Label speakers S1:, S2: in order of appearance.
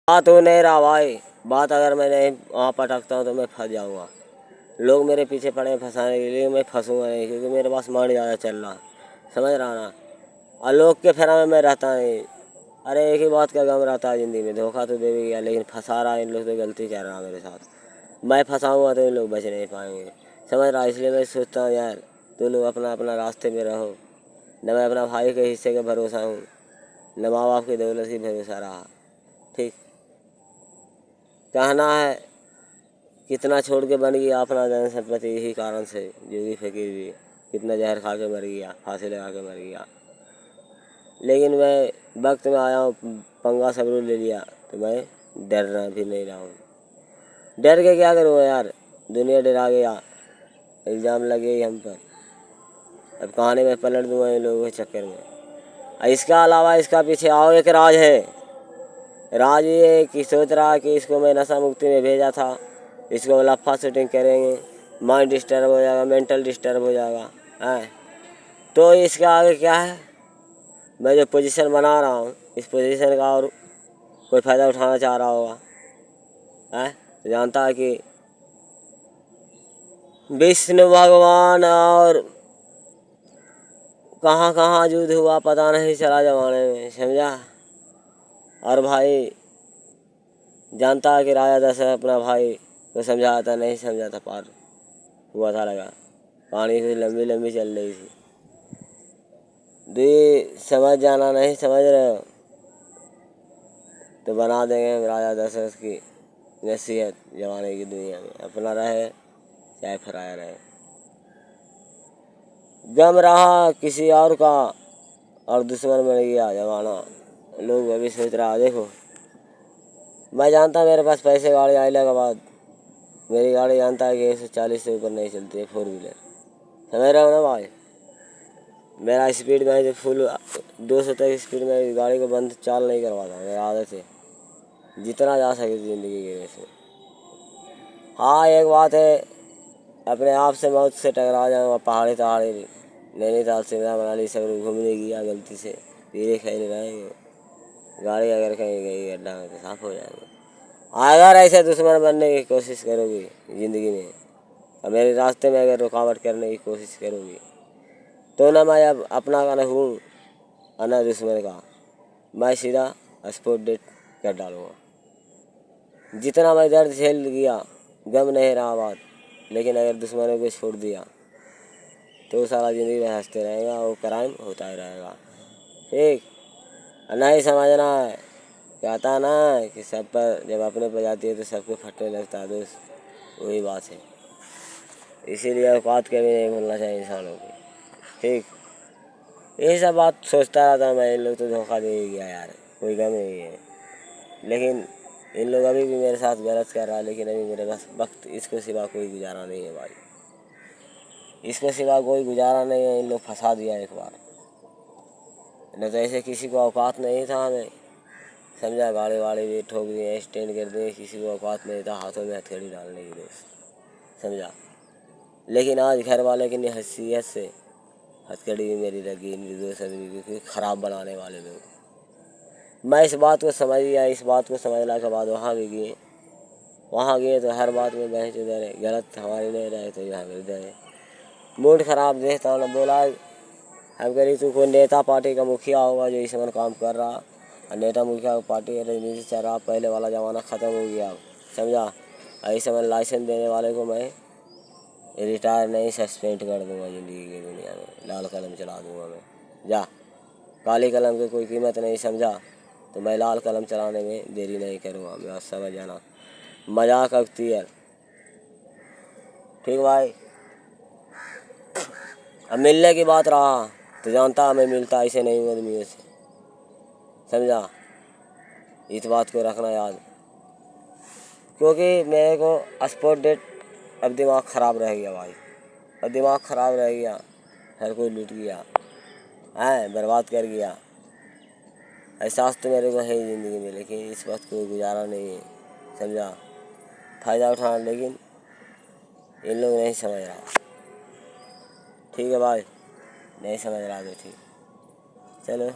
S1: बात हो नहीं रहा भाई। बात अगर मैं नहीं वहाँ पटकता हूँ तो मैं फंस जाऊँगा। लोग मेरे पीछे पड़े फंसाने के लिए, मैं फंसूँगा नहीं क्योंकि मेरे पास माइंड ज़्यादा चल रहा। समझ रहा ना। और लोग के फेरा में मैं रहता नहीं। अरे एक ही बात का गम रहता है ज़िंदगी में, धोखा तो दे भी गया लेकिन फंसा रहा इन लोग तो गलती कर रहा मेरे साथ। मैं फंसाऊँगा तो इन लोग बच नहीं पाएंगे। समझ रहा। इसलिए मैं सोचता हूँ यार तुम लोग अपना अपना रास्ते में रहो। न मैं अपना भाई के हिस्से का भरोसा हूँ, न माँ बाप की दौलत की भरोसा रहा। ठीक कहना है कितना छोड़ के बन गया अपना धन संपत्ति यही कारण से। जोगी फकीर भी कितना जहर खा के मर गया, फांसी लगा के मर गया। लेकिन मैं वक्त में आया हूँ, पंगा सबरूर ले लिया तो मैं डरना भी नहीं रहा हूँ। डर के क्या करूँगा यार, दुनिया डरा गया, इल्ज़ाम लगे ही हम पर। अब कहानी में पलट दूँगा इन लोगों के चक्कर में। इसका अलावा इसका पीछे आओ एक राज है। राज ये कि सोच रहा कि इसको मैं नशा मुक्ति में भेजा था, इसको लफा शूटिंग करेंगे, माइंड डिस्टर्ब हो जाएगा, मेंटल डिस्टर्ब हो जाएगा है। तो इसके आगे क्या है, मैं जो पोजीशन बना रहा हूँ इस पोजीशन का और कोई फ़ायदा उठाना चाह रहा होगा है। तो जानता है कि विष्णु भगवान और कहाँ कहाँ युद्ध हुआ पता नहीं चला ज़माने में, समझा। और भाई जानता है कि राजा दशरथ अपना भाई को समझाया था, नहीं समझा था, पार हुआ था लगा। कहानी फिर लंबी लंबी चल रही थी। दी समझ जाना, नहीं समझ रहे हो तो बना देंगे हम राजा दशरथ की नसीहत जमाने की दुनिया में। अपना रहे चाहे फराया रहे। गम रहा किसी और का और दुश्मन बन गया जमाना। लोग अभी सोच रहा देखो, मैं जानता मेरे पास पैसे गाड़ी आने के बाद मेरी गाड़ी जानता है कि 140 से ऊपर नहीं चलती है, 4 व्हीलर। समझ रहे हो ना भाई। मेरा स्पीड में जो फुल 200 तक स्पीड में गाड़ी को बंद चाल नहीं करवाता, मेरी आदत है जितना जा सके ज़िंदगी के वैसे। हाँ एक बात है, अपने आप से मौत से टकरा जाऊँगा पहाड़ी तहाड़ी नैनीताल शिमला मनाली सब घूमने गया गलती से, धीरे खेल रहेंगे। गाड़ी अगर कहीं गई गड्ढा में तो साफ हो जाएंगे। अगर ऐसे दुश्मन बनने की कोशिश करोगी ज़िंदगी में और मेरे रास्ते में अगर रुकावट करने की कोशिश करोगी तो ना मैं अब अपना का न हूँ और न दुश्मन का। मैं सीधा स्पॉट डेट कर डालूँगा। जितना मैं दर्द झेल गया, गम नहीं रहा बात, लेकिन अगर दुश्मनों को छोड़ दिया तो सारा ज़िंदगी में हंसते रहेगा और क्राइम होता ही रहेगा। ठीक नहीं समझना है। कहता ना कि सब पर जब अपने पर जाती है तो सबको फटने लगता है दोस्त, वही बात है। इसीलिए औकात के भी नहीं भूलना चाहिए इंसानों की। ठीक यही सब बात सोचता रहता मैं। इन लोग तो धोखा दे ही गया यार, कोई गम नहीं है। लेकिन इन लोग अभी भी मेरे साथ गलत कर रहा है, लेकिन अभी मेरे पास वक्त इसको सिवा कोई गुजारा नहीं है भाई। इसके सिवा कोई गुजारा नहीं है। इन लोग फंसा दिया एक बार, न तो ऐसे किसी को औकात नहीं था हमें, समझा। गाड़ी वाड़ी भी ठोक दिए, स्टैंड कर दिए, किसी को औकात नहीं था हाथों में हथेली डालने की दोस्त, समझा। लेकिन आज घर वाले की हैसियत से हथकड़ी भी मेरी लगी निर्दोष आदमी क्योंकि ख़राब बनाने वाले लोग। मैं इस बात को समझ गया। इस बात को समझने के बाद वहाँ भी गए। वहाँ गए तो हर बात में बहस उधर है, गलत हमारी नहीं रहे तो यहाँ इधर है। मूड खराब देखता हूँ ना। बोला हम करी तू कोई नेता पार्टी का मुखिया होगा जो इस समय काम कर रहा, और नेता मुखिया का पार्टी राजनीति चल रहा। पहले वाला ज़माना ख़त्म हो गया, समझा। इस समय लाइसेंस देने वाले को मैं रिटायर नहीं सस्पेंड कर दूंगा ज़िंदगी की दुनिया में, लाल कलम चला दूंगा मैं। जा, काली कलम की कोई कीमत नहीं, समझा। तो मैं लाल कलम चलाने में देरी नहीं करूँगा, मैं समझ जाना। मजाक अख्ती है, ठीक भाई। अब मिलने की बात रहा तो जानता मैं मिलता ऐसे नहीं हूँ आदमियों से, समझा। इस बात को रखना याद, क्योंकि मेरे को स्पॉट डेट अब दिमाग ख़राब रह गया भाई। अब दिमाग ख़राब रह गया, हर कोई लूट गया है, बर्बाद कर गया। एहसास तो मेरे को है ज़िंदगी में, लेकिन इस वक्त कोई गुजारा नहीं है, समझा। फ़ायदा उठाना लेकिन इन लोग नहीं समझ रहा। ठीक है भाई, नहीं समझ रहा तो ठीक, चलो।